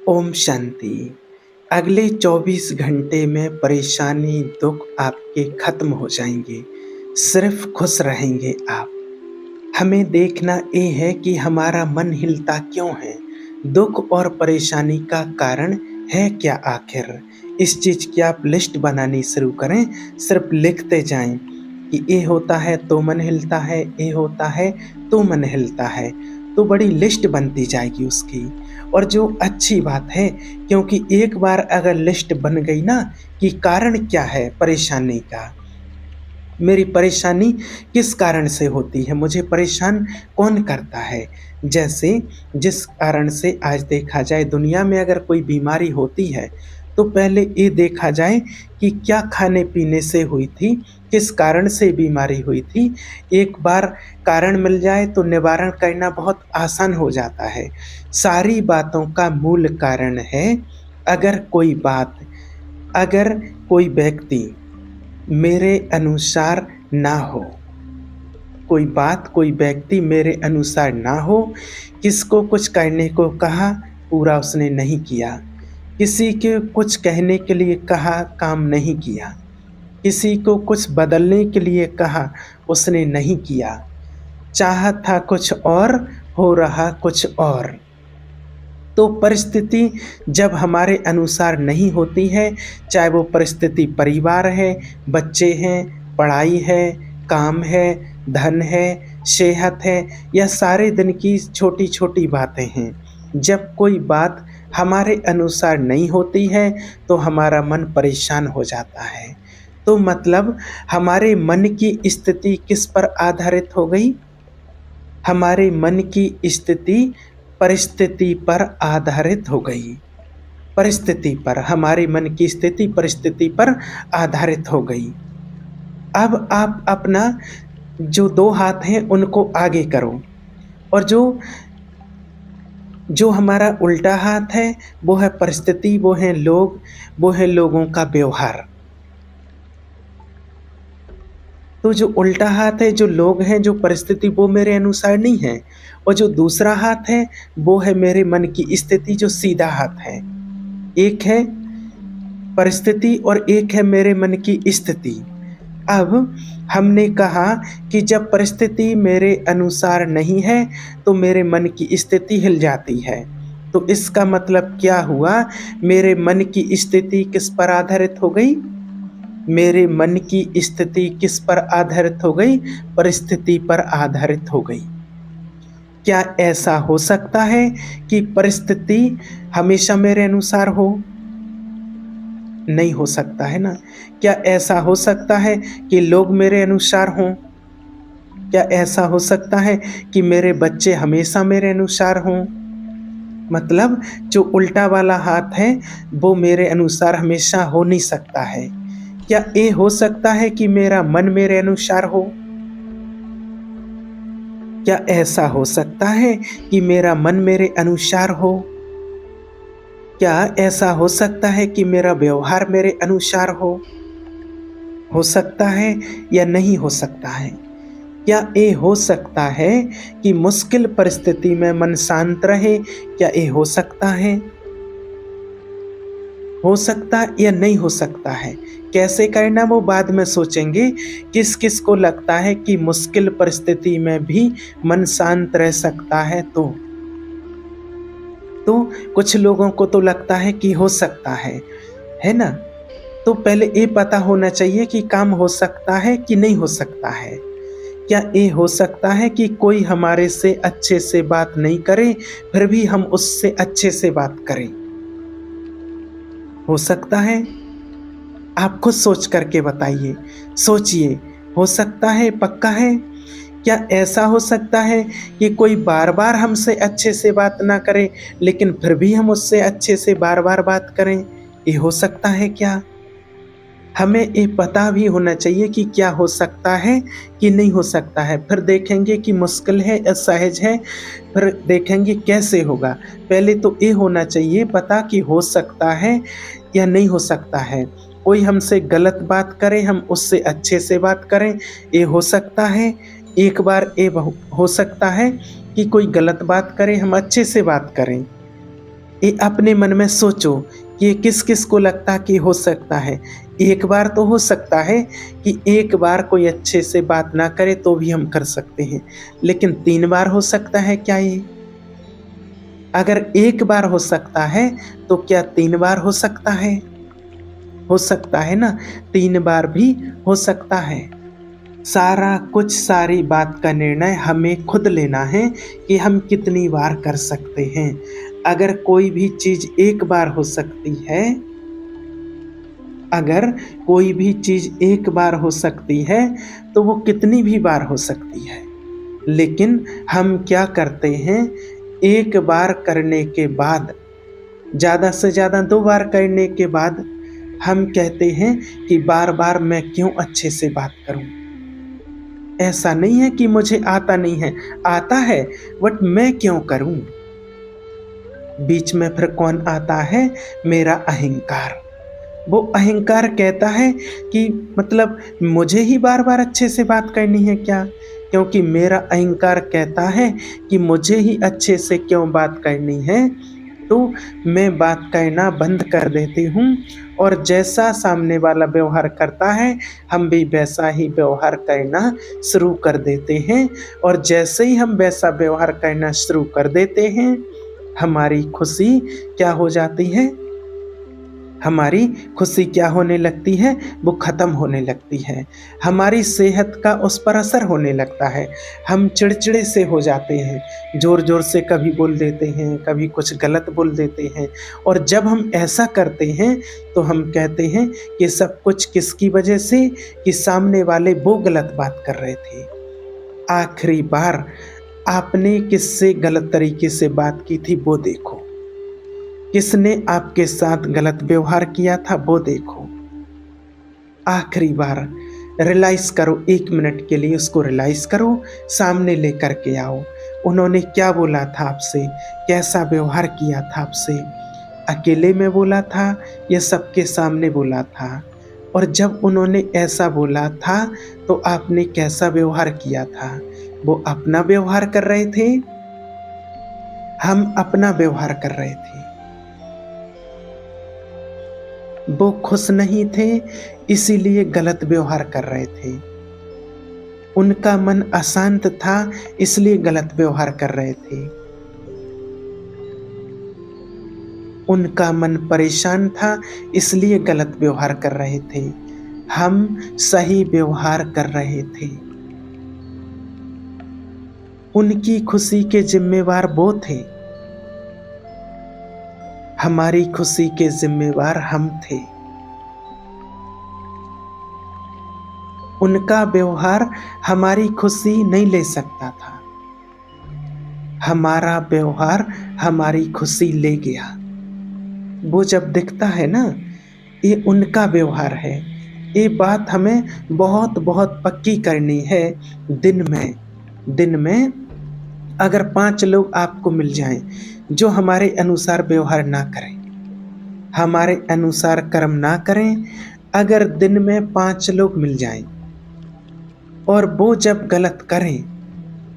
ओम शांति। अगले 24 घंटे में परेशानी, दुख आपके खत्म हो जाएंगे। सिर्फ खुश रहेंगे आप। हमें देखना ये है कि हमारा मन हिलता क्यों है, दुख और परेशानी का कारण है क्या आखिर। इस चीज की आप लिस्ट बनानी शुरू करें। सिर्फ लिखते जाएं कि ये होता है तो मन हिलता है, ये होता है तो मन हिलता है। तो बड़ी लिस्ट बनती जाएगी उसकी। और जो अच्छी बात है, क्योंकि एक बार अगर लिस्ट बन गई ना कि कारण क्या है परेशानी का, मेरी परेशानी किस कारण से होती है, मुझे परेशान कौन करता है। जैसे जिस कारण से आज देखा जाए दुनिया में अगर कोई बीमारी होती है तो पहले ये देखा जाए कि क्या खाने पीने से हुई थी, किस कारण से बीमारी हुई थी। एक बार कारण मिल जाए तो निवारण करना बहुत आसान हो जाता है। सारी बातों का मूल कारण है, अगर कोई व्यक्ति मेरे अनुसार ना हो, कोई व्यक्ति मेरे अनुसार ना हो, किसको कुछ करने को कहा पूरा उसने नहीं किया, किसी के कुछ कहने के लिए कहा काम नहीं किया, किसी को कुछ बदलने के लिए कहा उसने नहीं किया, चाहा था कुछ और हो रहा कुछ और। तो परिस्थिति जब हमारे अनुसार नहीं होती है, चाहे वो परिस्थिति परिवार है, बच्चे हैं, पढ़ाई है, काम है, धन है, सेहत है, या सारे दिन की छोटी छोटी बातें हैं, जब कोई बात हमारे अनुसार नहीं होती है तो हमारा मन परेशान हो जाता है। तो मतलब हमारे मन की स्थिति किस पर आधारित हो गई? हमारे मन की स्थिति परिस्थिति पर आधारित हो गई। परिस्थिति पर, हमारे मन की स्थिति परिस्थिति पर आधारित हो गई। अब आप अपना जो दो हाथ हैं उनको आगे करो, और जो हमारा उल्टा हाथ है वो है परिस्थिति, वो है लोग, वो है लोगों का व्यवहार। तो जो उल्टा हाथ है, जो लोग हैं, जो परिस्थिति, वो मेरे अनुसार नहीं है। और जो दूसरा हाथ है वो है मेरे मन की स्थिति, जो सीधा हाथ है। एक है परिस्थिति और एक है मेरे मन की स्थिति। अब हमने कहा कि जब परिस्थिति मेरे अनुसार नहीं है तो मेरे मन की स्थिति हिल जाती है। तो इसका मतलब क्या हुआ? मेरे मन की स्थिति किस पर आधारित हो गई? मेरे मन की स्थिति किस पर आधारित हो गई? परिस्थिति पर आधारित हो गई। क्या ऐसा हो सकता है कि परिस्थिति हमेशा मेरे अनुसार हो? नहीं हो सकता है ना। क्या ऐसा हो सकता है कि लोग मेरे अनुसार हों? क्या ऐसा हो सकता है कि मेरे बच्चे हमेशा मेरे अनुसार हों? मतलब जो उल्टा वाला हाथ है वो मेरे अनुसार हमेशा हो नहीं सकता है। क्या ये हो सकता है कि मेरा मन मेरे अनुसार हो? क्या ऐसा हो सकता है कि मेरा मन मेरे अनुसार हो? क्या ऐसा हो सकता है कि मेरा व्यवहार मेरे अनुसार हो? हो सकता है या नहीं हो सकता है? क्या ये हो सकता है कि मुश्किल परिस्थिति में मन शांत रहे? क्या ये हो सकता है? हो सकता या नहीं हो सकता है? कैसे करना वो बाद में सोचेंगे। किस किस को लगता है कि मुश्किल परिस्थिति में भी मन शांत रह सकता है? तो कुछ लोगों को तो लगता है कि हो सकता है ना। तो पहले ये पता होना चाहिए कि काम हो सकता है कि नहीं हो सकता है। क्या ये हो सकता है कि कोई हमारे से अच्छे से बात नहीं करे फिर भी हम उससे अच्छे से बात करें? हो सकता है? आप खुद सोच करके बताइए, सोचिए। हो सकता है? पक्का है? क्या ऐसा हो सकता है कि कोई बार बार हमसे अच्छे से बात ना करे लेकिन फिर भी हम उससे अच्छे से बार बार बात करें? ये हो सकता है क्या? हमें ये पता भी होना चाहिए कि क्या हो सकता है कि नहीं हो सकता है। फिर देखेंगे कि मुश्किल है या सहज है, फिर देखेंगे कैसे होगा। पहले तो ये होना चाहिए पता कि हो सकता है या नहीं हो सकता है। कोई हमसे गलत बात करे हम उससे अच्छे से बात करें, ये हो सकता है। एक बार ये हो सकता है कि कोई गलत बात करे हम अच्छे से बात करें। ये अपने मन में सोचो कि ये किस किस को लगता कि हो सकता है। एक बार तो हो सकता है कि एक बार कोई अच्छे से बात ना करे तो भी हम कर सकते हैं, लेकिन 3 बार हो सकता है क्या ये? अगर एक बार हो सकता है तो क्या 3 बार हो सकता है? हो सकता है ना, 3 बार भी हो सकता है। सारा कुछ, सारी बात का निर्णय हमें खुद लेना है कि हम कितनी बार कर सकते हैं। अगर कोई भी चीज़ एक बार हो सकती है, अगर कोई भी चीज़ एक बार हो सकती है, तो वो कितनी भी बार हो सकती है। लेकिन हम क्या करते हैं, एक बार करने के बाद, ज़्यादा से ज़्यादा 2 बार करने के बाद हम कहते हैं कि बार-बार मैं क्यों अच्छे से बात करूँ? ऐसा नहीं है कि मुझे आता नहीं है, आता है, बट मैं क्यों करूं? बीच में फिर कौन आता है? मेरा अहंकार। वो अहंकार कहता है कि मतलब मुझे ही बार बार अच्छे से बात करनी है क्या? क्योंकि मेरा अहंकार कहता है कि मुझे ही अच्छे से क्यों बात करनी है, तो मैं बात करना बंद कर देती हूँ और जैसा सामने वाला व्यवहार करता है, हम भी वैसा ही व्यवहार करना शुरू कर देते हैं। और जैसे ही हम वैसा व्यवहार करना शुरू कर देते हैं, हमारी खुशी क्या हो जाती है? हमारी खुशी क्या होने लगती है? वो ख़त्म होने लगती है। हमारी सेहत का उस पर असर होने लगता है। हम चिड़चिड़े से हो जाते हैं, ज़ोर-ज़ोर से कभी बोल देते हैं, कभी कुछ गलत बोल देते हैं। और जब हम ऐसा करते हैं तो हम कहते हैं कि सब कुछ किसकी वजह से, कि सामने वाले वो गलत बात कर रहे थे। आखिरी बार आपने किससे गलत तरीके से बात की थी वो देखो। किसने आपके साथ गलत व्यवहार किया था वो देखो। आखिरी बार रियलाइज़ करो, 1 मिनट के लिए उसको रियलाइज़ करो, सामने लेकर के आओ। उन्होंने क्या बोला था आपसे? कैसा व्यवहार किया था आपसे? अकेले में बोला था या सबके सामने बोला था? और जब उन्होंने ऐसा बोला था तो आपने कैसा व्यवहार किया था? वो अपना व्यवहार कर रहे थे, हम अपना व्यवहार कर रहे थे। वो खुश नहीं थे, इसीलिए गलत व्यवहार कर रहे थे। उनका मन अशांत था, इसलिए गलत व्यवहार कर रहे थे। उनका मन परेशान था, इसलिए गलत व्यवहार कर रहे थे। हम सही व्यवहार कर रहे थे। उनकी खुशी के जिम्मेवार वो थे, हमारी खुशी के जिम्मेवार हम थे। उनका व्यवहार हमारी खुशी नहीं ले सकता था, हमारा व्यवहार हमारी खुशी ले गया। वो जब दिखता है ना, ये उनका व्यवहार है। ये बात हमें बहुत बहुत पक्की करनी है। दिन में अगर 5 लोग आपको मिल जाएं जो हमारे अनुसार व्यवहार ना करें, हमारे अनुसार कर्म ना करें, अगर दिन में 5 लोग मिल जाएं और वो जब गलत करें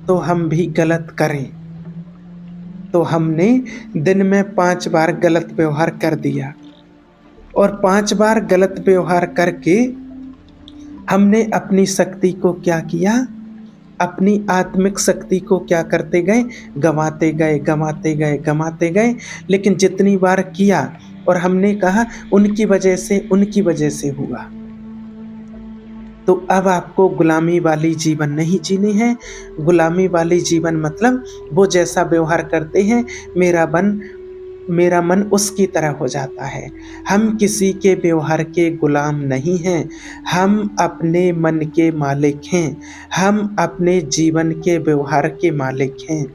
तो हम भी गलत करें, तो हमने दिन में 5 बार गलत व्यवहार कर दिया और 5 बार गलत व्यवहार करके हमने अपनी शक्ति को क्या किया? अपनी आत्मिक शक्ति को क्या करते गए? गंवाते गए, गंवाते गए, गंवाते गए। लेकिन जितनी बार किया और हमने कहा उनकी वजह से हुआ, तो अब आपको गुलामी वाली जीवन नहीं जीनी है। गुलामी वाली जीवन मतलब वो जैसा व्यवहार करते हैं, मेरा मन उसकी तरह हो जाता है। हम किसी के व्यवहार के गुलाम नहीं हैं, हम अपने मन के मालिक हैं, हम अपने जीवन के व्यवहार के मालिक हैं।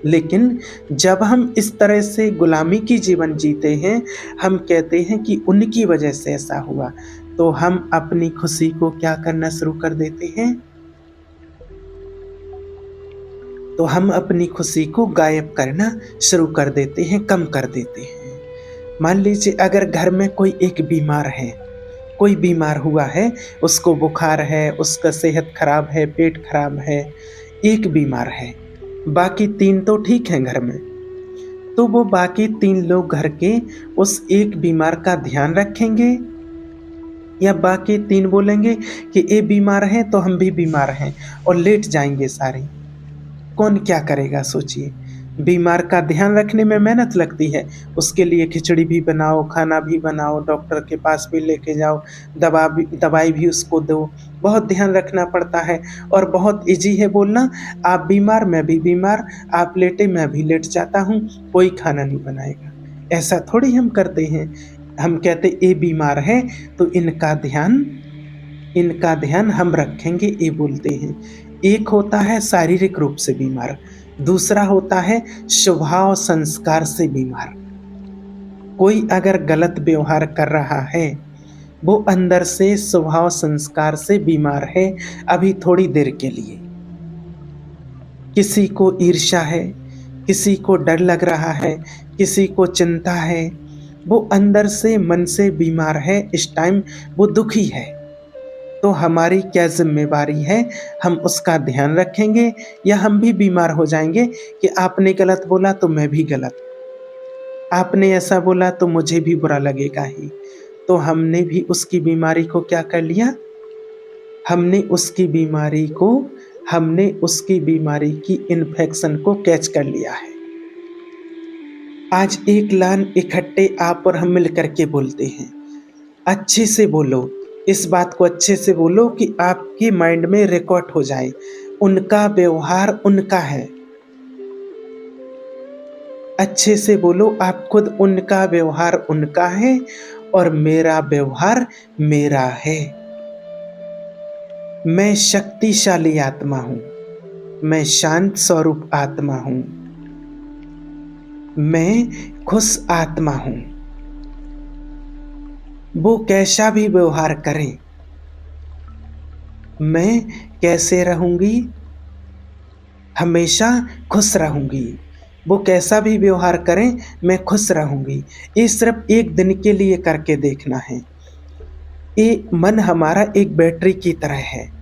लेकिन जब हम इस तरह से गुलामी की जीवन जीते हैं, हम कहते हैं कि उनकी वजह से ऐसा हुआ, तो हम अपनी खुशी को क्या करना शुरू कर देते हैं? तो हम अपनी खुशी को गायब करना शुरू कर देते हैं, कम कर देते हैं। मान लीजिए अगर घर में कोई एक बीमार है, कोई बीमार हुआ है, उसको बुखार है, उसका सेहत खराब है, पेट खराब है, एक बीमार है, बाकी 3 तो ठीक हैं घर में। तो वो बाकी 3 लोग घर के उस एक बीमार का ध्यान रखेंगे, या बाकी 3 बोलेंगे कि ये बीमार हैं तो हम भी बीमार हैं और लेट जाएंगे सारे। कौन क्या करेगा सोचिए। बीमार का ध्यान रखने में मेहनत लगती है, उसके लिए खिचड़ी भी बनाओ, खाना भी बनाओ, डॉक्टर के पास भी लेके जाओ, दवाई भी उसको दो, बहुत ध्यान रखना पड़ता है। और बहुत ईज़ी है बोलना, आप बीमार मैं भी बीमार, आप लेटे मैं भी लेट जाता हूँ, कोई खाना नहीं बनाएगा। ऐसा थोड़ी हम करते हैं। हम कहते ये बीमार है तो इनका ध्यान हम रखेंगे, ये बोलते हैं। एक होता है शारीरिक रूप से बीमार, दूसरा होता है स्वभाव संस्कार से बीमार। कोई अगर गलत व्यवहार कर रहा है, वो अंदर से स्वभाव संस्कार से बीमार है, अभी थोड़ी देर के लिए। किसी को ईर्ष्या है, किसी को डर लग रहा है, किसी को चिंता है, वो अंदर से मन से बीमार है, इस टाइम वो दुखी है। तो हमारी क्या जिम्मेवारी है, हम उसका ध्यान रखेंगे या हम भी बीमार हो जाएंगे कि आपने गलत बोला तो मैं भी गलत, आपने ऐसा बोला तो मुझे भी बुरा लगेगा ही। तो हमने भी उसकी बीमारी को क्या कर लिया, हमने उसकी बीमारी की इन्फेक्शन को कैच कर लिया है। आज एक लाइन इकट्ठे आप और हम मिल करके बोलते हैं। अच्छे से बोलो, इस बात को अच्छे से बोलो कि आपके माइंड में रिकॉर्ड हो जाए, उनका व्यवहार उनका है। अच्छे से बोलो आप खुद, उनका व्यवहार उनका है और मेरा व्यवहार मेरा है। मैं शक्तिशाली आत्मा हूं, मैं शांत स्वरूप आत्मा हूं, मैं खुश आत्मा हूं। वो कैसा भी व्यवहार करें, मैं कैसे रहूंगी, हमेशा खुश रहूंगी। वो कैसा भी व्यवहार करें, मैं खुश रहूंगी। ये सिर्फ एक दिन के लिए करके देखना है। ये मन हमारा एक बैटरी की तरह है।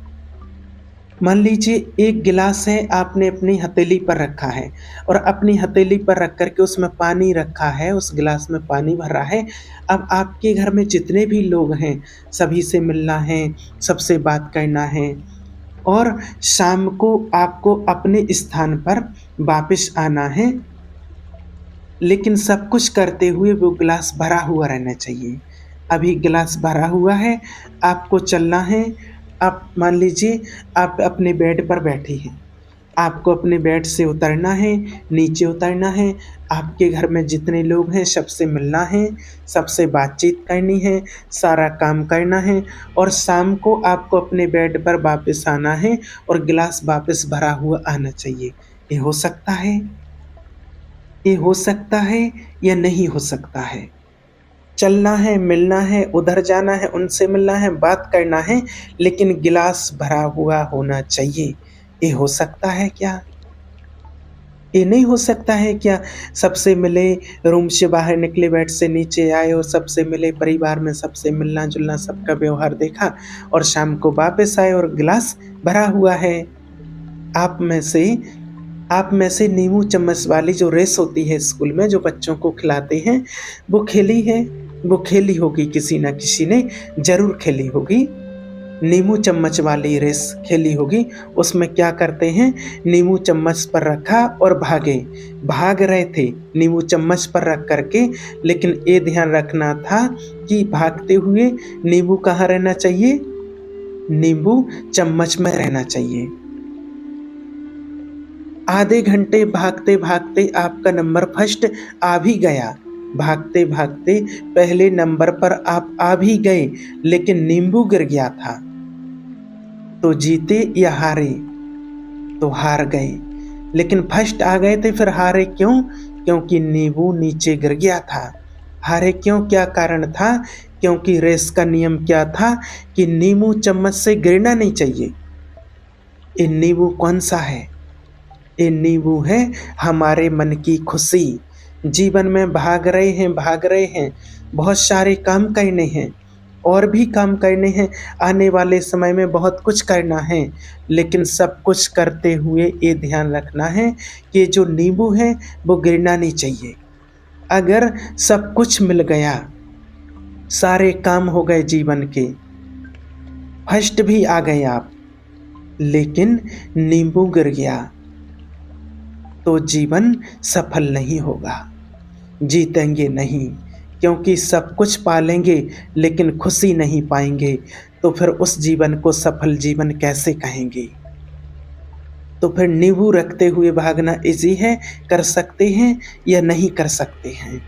मान लीजिए एक गिलास है, आपने अपनी हथेली पर रखा है और अपनी हथेली पर रख करके उसमें पानी रखा है, उस गिलास में पानी भरा है। अब आपके घर में जितने भी लोग हैं, सभी से मिलना है, सबसे बात करना है और शाम को आपको अपने स्थान पर वापस आना है। लेकिन सब कुछ करते हुए वो गिलास भरा हुआ रहना चाहिए। अभी गिलास भरा हुआ है, आपको चलना है। आप मान लीजिए आप अपने बेड पर बैठे हैं, आपको अपने बेड से उतरना है, नीचे उतरना है, आपके घर में जितने लोग हैं सबसे मिलना है, सबसे बातचीत करनी है, सारा काम करना है और शाम को आपको अपने बेड पर वापस आना है और गिलास वापस भरा हुआ आना चाहिए। ये हो सकता है? ये हो सकता है या नहीं हो सकता है? चलना है, मिलना है, उधर जाना है, उनसे मिलना है, बात करना है, लेकिन गिलास भरा हुआ होना चाहिए। ये हो सकता है क्या? ये नहीं हो सकता है क्या? सबसे मिले, रूम से बाहर निकले, बेड से नीचे आए और सबसे मिले, परिवार में सबसे मिलना-जुलना, सबका व्यवहार देखा और शाम को वापस आए और गिलास भरा हुआ है। आप में से नींबू चम्मच वाली जो रेस होती है स्कूल में, जो बच्चों को खिलाते हैं, वो खेली है? वो खेली होगी, किसी ना किसी ने ज़रूर खेली होगी। नींबू चम्मच वाली रेस खेली होगी। उसमें क्या करते हैं, नींबू चम्मच पर रखा और भाग रहे थे नींबू चम्मच पर रख करके, लेकिन ये ध्यान रखना था कि भागते हुए नींबू कहाँ रहना चाहिए, नींबू चम्मच में रहना चाहिए। आधे घंटे भागते भागते आपका नंबर फर्स्ट आ भी गया, भागते भागते पहले नंबर पर आप आ भी गए, लेकिन नींबू गिर गया था। तो जीते या हारे? तो हार गए। लेकिन फर्स्ट आ गए थे, फिर हारे क्यों? क्योंकि नींबू नीचे गिर गया था। हारे क्यों? क्या कारण था? क्योंकि रेस का नियम क्या था कि नींबू चम्मच से गिरना नहीं चाहिए। ये नींबू कौन सा है? ये नींबू है हमारे मन की खुशी। जीवन में भाग रहे हैं, बहुत सारे काम करने हैं और भी काम करने हैं, आने वाले समय में बहुत कुछ करना है, लेकिन सब कुछ करते हुए ये ध्यान रखना है कि जो नींबू है वो गिरना नहीं चाहिए। अगर सब कुछ मिल गया, सारे काम हो गए जीवन के, फर्स्ट भी आ गए आप, लेकिन नींबू गिर गया, तो जीवन सफल नहीं होगा, जीतेंगे नहीं। क्योंकि सब कुछ पालेंगे लेकिन खुशी नहीं पाएंगे, तो फिर उस जीवन को सफल जीवन कैसे कहेंगे? तो फिर नींबू रखते हुए भागना इजी है, कर सकते हैं या नहीं कर सकते हैं?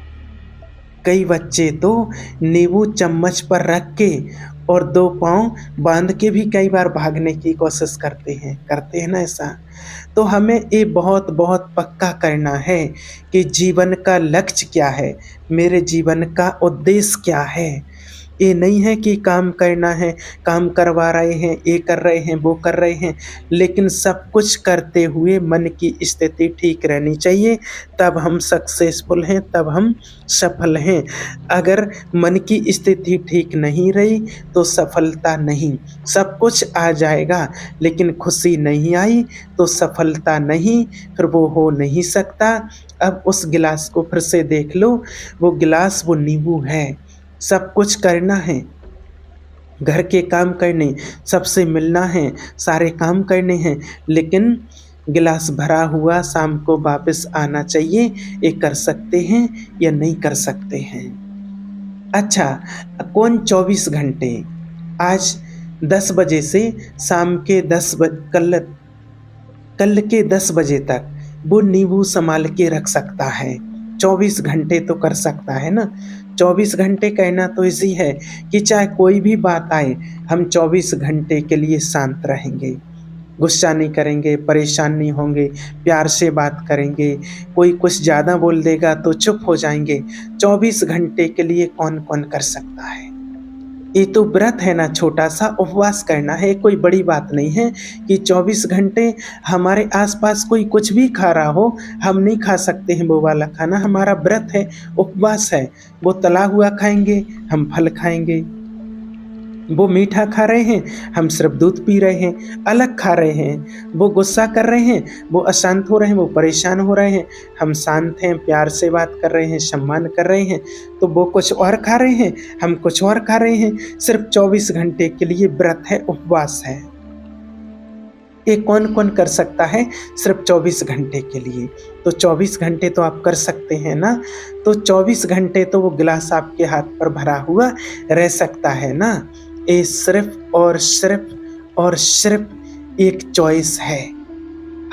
कई बच्चे तो नींबू चम्मच पर रख के और दो पाँव बांध के भी कई बार भागने की कोशिश करते हैं ना ऐसा। तो हमें ये बहुत बहुत पक्का करना है कि जीवन का लक्ष्य क्या है, मेरे जीवन का उद्देश्य क्या है। ये नहीं है कि काम करना है, काम करवा रहे हैं, ये कर रहे हैं, वो कर रहे हैं, लेकिन सब कुछ करते हुए मन की स्थिति ठीक रहनी चाहिए, तब हम सक्सेसफुल हैं, तब हम सफल हैं। अगर मन की स्थिति ठीक नहीं रही तो सफलता नहीं। सब कुछ आ जाएगा लेकिन खुशी नहीं आई तो सफलता नहीं, फिर वो हो नहीं सकता। अब उस गिलास को फिर से देख लो, वो गिलास वो नींबू है। सब कुछ करना है, घर के काम करने, सबसे मिलना है, सारे काम करने हैं, लेकिन गिलास भरा हुआ शाम को वापस आना चाहिए। ये कर सकते हैं या नहीं कर सकते हैं? अच्छा, कौन 24 घंटे आज 10 बजे से शाम के कल के 10 बजे तक वो नींबू संभाल के रख सकता है? 24 घंटे तो कर सकता है ना। 24 घंटे कहना तो इसी है कि चाहे कोई भी बात आए, हम 24 घंटे के लिए शांत रहेंगे, गुस्सा नहीं करेंगे, परेशान नहीं होंगे, प्यार से बात करेंगे। कोई कुछ ज़्यादा बोल देगा तो चुप हो जाएंगे। 24 घंटे के लिए कौन कौन कर सकता है? ये तो व्रत है ना, छोटा सा उपवास करना है, कोई बड़ी बात नहीं है कि 24 घंटे हमारे आसपास कोई कुछ भी खा रहा हो, हम नहीं खा सकते हैं वो वाला खाना। हमारा व्रत है, उपवास है। वो तला हुआ खाएंगे, हम फल खाएंगे। वो मीठा खा रहे हैं, हम सिर्फ दूध पी रहे हैं, अलग खा रहे हैं। वो गुस्सा कर रहे हैं, वो अशांत हो रहे हैं, वो परेशान हो रहे हैं, हम शांत हैं, प्यार से बात कर रहे हैं, सम्मान कर रहे हैं। तो वो कुछ और खा रहे हैं, हम कुछ और खा रहे हैं। सिर्फ 24 घंटे के लिए व्रत है, उपवास है। ये कौन कौन कर सकता है सिर्फ 24 घंटे के लिए? तो 24 घंटे तो आप कर सकते हैं ना। तो 24 घंटे तो वो गिलास आपके हाथ पर भरा हुआ रह सकता है ना। ये सिर्फ और सिर्फ एक चॉइस है।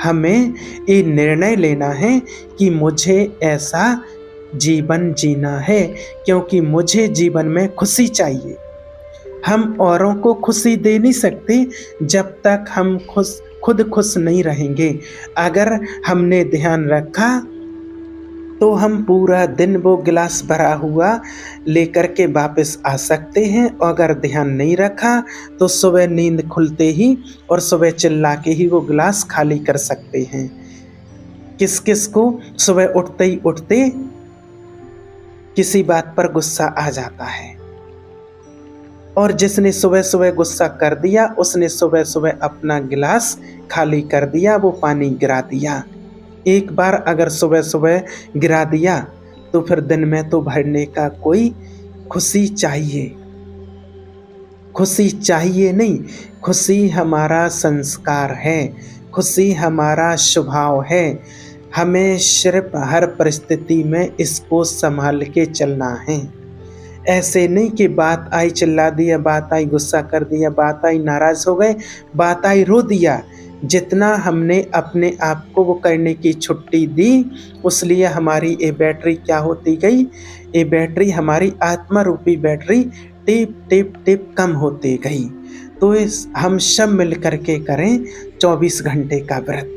हमें ये निर्णय लेना है कि मुझे ऐसा जीवन जीना है, क्योंकि मुझे जीवन में खुशी चाहिए। हम औरों को खुशी दे नहीं सकते जब तक हम खुद खुश नहीं रहेंगे। अगर हमने ध्यान रखा तो हम पूरा दिन वो गिलास भरा हुआ लेकर के वापस आ सकते हैं, और अगर ध्यान नहीं रखा तो सुबह नींद खुलते ही और सुबह चिल्ला के ही वो गिलास खाली कर सकते हैं। किस किस को सुबह उठते किसी बात पर गुस्सा आ जाता है, और जिसने सुबह सुबह गुस्सा कर दिया उसने सुबह सुबह अपना गिलास खाली कर दिया, वो पानी गिरा दिया। एक बार अगर सुबह सुबह गिरा दिया तो फिर दिन में तो भरने का कोई खुशी चाहिए। खुशी चाहिए नहीं, खुशी हमारा संस्कार है, खुशी हमारा स्वभाव है। हमें सिर्फ हर परिस्थिति में इसको संभाल के चलना है। ऐसे नहीं कि बात आई चिल्ला दिया, बात आई गुस्सा कर दिया, बात आई नाराज़ हो गए, बात आई रो दिया। जितना हमने अपने आप को वो करने की छुट्टी दी, उसलिए हमारी ये बैटरी क्या होती गई? ये बैटरी, हमारी आत्मा रूपी बैटरी टिप टिप टिप कम होती गई। तो हम सब मिल करके करें 24 घंटे का व्रत।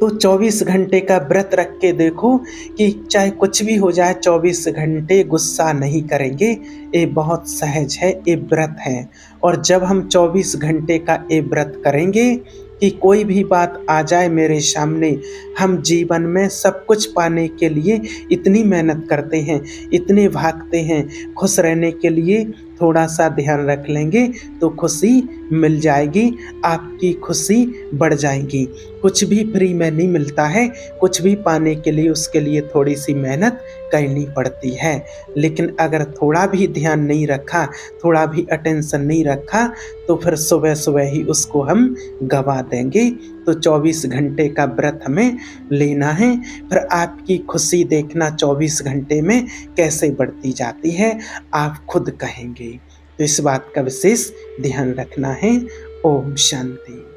तो 24 घंटे का व्रत रख के देखो कि चाहे कुछ भी हो जाए, 24 घंटे गुस्सा नहीं करेंगे। ये बहुत सहज है, ये व्रत है। और जब हम 24 घंटे का ये व्रत करेंगे कि कोई भी बात आ जाए मेरे सामने, हम जीवन में सब कुछ पाने के लिए इतनी मेहनत करते हैं, इतने भागते हैं, खुश रहने के लिए थोड़ा-सा ध्यान रख लेंगे तो खुशी मिल जाएगी, आपकी खुशी बढ़ जाएगी। कुछ भी फ्री में नहीं मिलता है, कुछ भी पाने के लिए उसके लिए थोड़ी-सी मेहनत करनी पड़ती है। लेकिन अगर थोड़ा भी ध्यान नहीं रखा, थोड़ा भी अटेंशन नहीं रखा, तो फिर सुबह-सुबह ही उसको हम गँवा देंगे। तो 24 घंटे का व्रत हमें लेना है, फिर आपकी खुशी देखना 24 घंटे में कैसे बढ़ती जाती है, आप खुद कहेंगे। तो इस बात का विशेष ध्यान रखना है। ओम शांति।